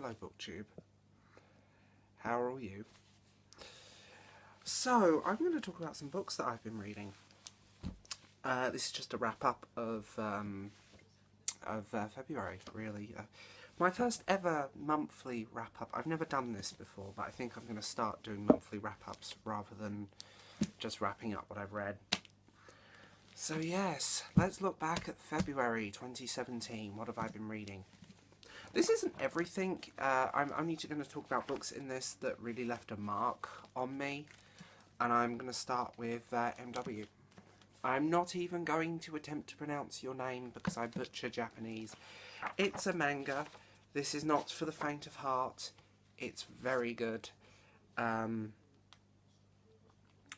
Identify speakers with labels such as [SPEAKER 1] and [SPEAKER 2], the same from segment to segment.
[SPEAKER 1] Hello BookTube. How are you? So, I'm going to talk about some books that I've been reading. This is just a wrap-up of February, really. My first ever monthly wrap-up. I've never done this before, but I think I'm going to start doing monthly wrap-ups rather than just wrapping up what I've read. So yes, let's look back at February 2017. What have I been reading? This isn't everything. I'm only going to talk about books in this that really left a mark on me. And I'm going to start with MW. I'm not even going to attempt to pronounce your name because I butcher Japanese. It's a manga. This is not for the faint of heart. It's very good.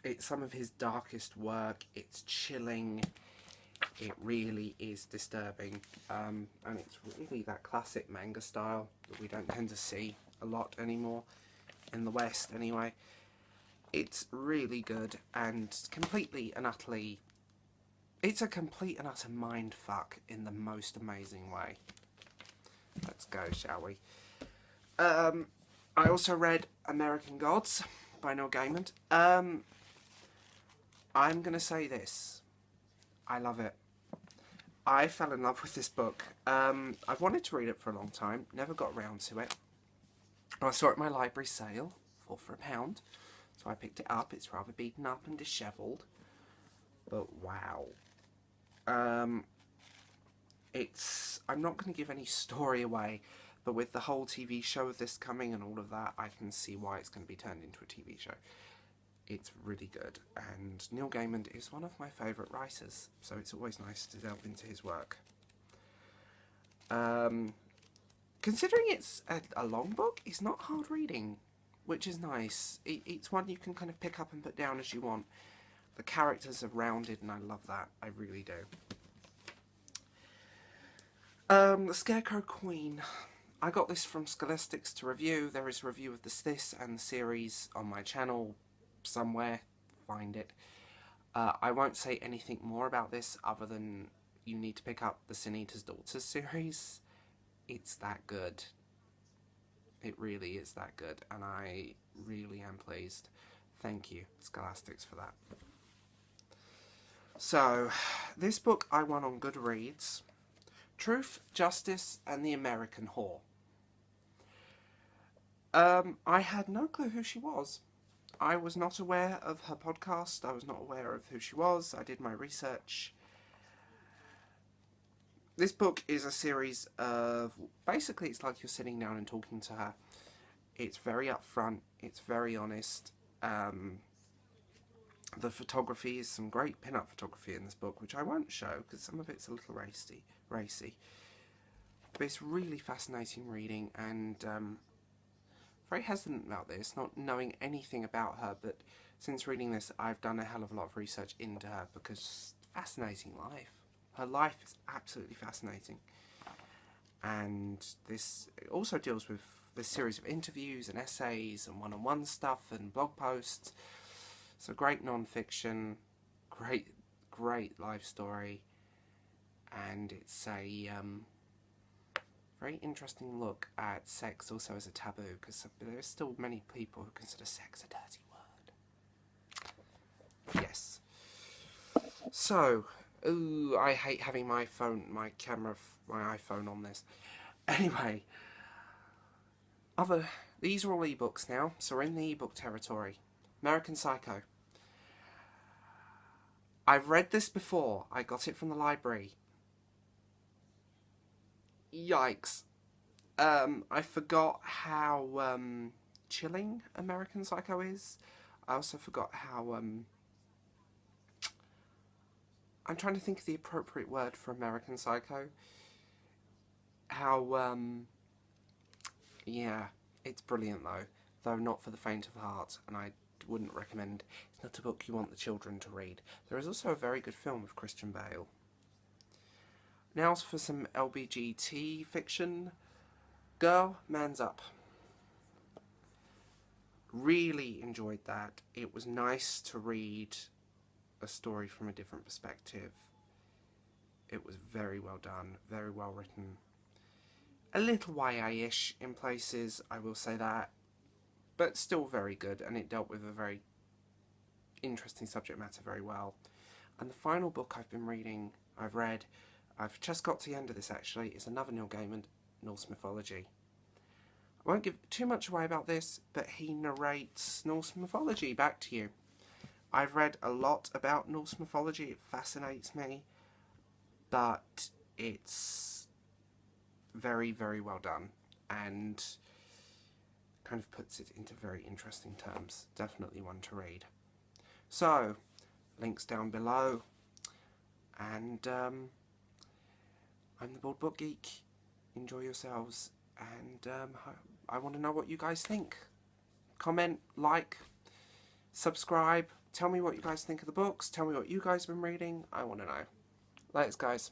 [SPEAKER 1] It's some of his darkest work. It's chilling. It really is disturbing. And it's really that classic manga style that we don't tend to see a lot anymore. In the West, anyway. It's really good and completely and utterly... It's a complete and utter mindfuck in the most amazing way. Let's go, shall we? I also read American Gods by Neil Gaiman. I'm going to say this. I love it. I fell in love with this book. I've wanted to read it for a long time. Never got around to it. I saw it at my library sale, 4 for £1. So I picked it up. It's rather beaten up and dishevelled. But wow. I'm not going to give any story away, but with the whole TV show of this coming and all of that, I can see why it's going to be turned into a TV show. It's really good, and Neil Gaiman is one of my favourite writers, so it's always nice to delve into his work. Considering it's a long book, it's not hard reading, which is nice. It's one you can kind of pick up and put down as you want. The characters are rounded, and I love that. I really do. The Scarecrow Queen. I got this from Scholastics to review. There is a review of this and the series on my channel somewhere. Find it. I won't say anything more about this other than you need to pick up the Sin Eater's Daughters series. It's that good. It really is that good, and I really am pleased. Thank you, Scholastics, for that. So, this book I won on Goodreads. Truth, Justice, and the American Whore. I had no clue who she was. I was not aware of her podcast. I was not aware of who she was. I did my research. This book is a series of... Basically, it's like you're sitting down and talking to her. It's very upfront. It's very honest. The photography is some great pin-up photography in this book, which I won't show because some of it's a little racy. But it's really fascinating reading, and very hesitant about this, not knowing anything about her, but since reading this I've done a hell of a lot of research into her because fascinating life. Her life is absolutely fascinating. And this also deals with this series of interviews and essays and one-on-one stuff and blog posts. It's a great non-fiction, great life story, and it's a very interesting look at sex also as a taboo, because there's still many people who consider sex a dirty word. Yes. So, ooh, I hate having my phone, my iPhone on this. Anyway, these are all ebooks now, so we're in the ebook territory. American Psycho. I've read this before. I got it from the library. Yikes. I forgot how chilling American Psycho is. I also forgot how... I'm trying to think of the appropriate word for American Psycho. How... yeah, it's brilliant though not for the faint of heart, and I wouldn't recommend. It's not a book you want the children to read. There is also a very good film with Christian Bale. Now for some LBGT fiction. Girl, Man's Up. Really enjoyed that. It was nice to read a story from a different perspective. It was very well done, very well written. A little YA-ish in places, I will say that, but still very good, and it dealt with a very interesting subject matter very well. And the final book I've just got to the end of this actually, is another Neil Gaiman, Norse mythology. I won't give too much away about this, but he narrates Norse mythology back to you. I've read a lot about Norse mythology, it fascinates me, but it's very, very well done, and kind of puts it into very interesting terms. Definitely one to read. So, links down below, and I'm the Bald Book Geek. Enjoy yourselves, and I want to know what you guys think. Comment, like, subscribe, tell me what you guys think of the books, tell me what you guys have been reading. I want to know. Laters, guys.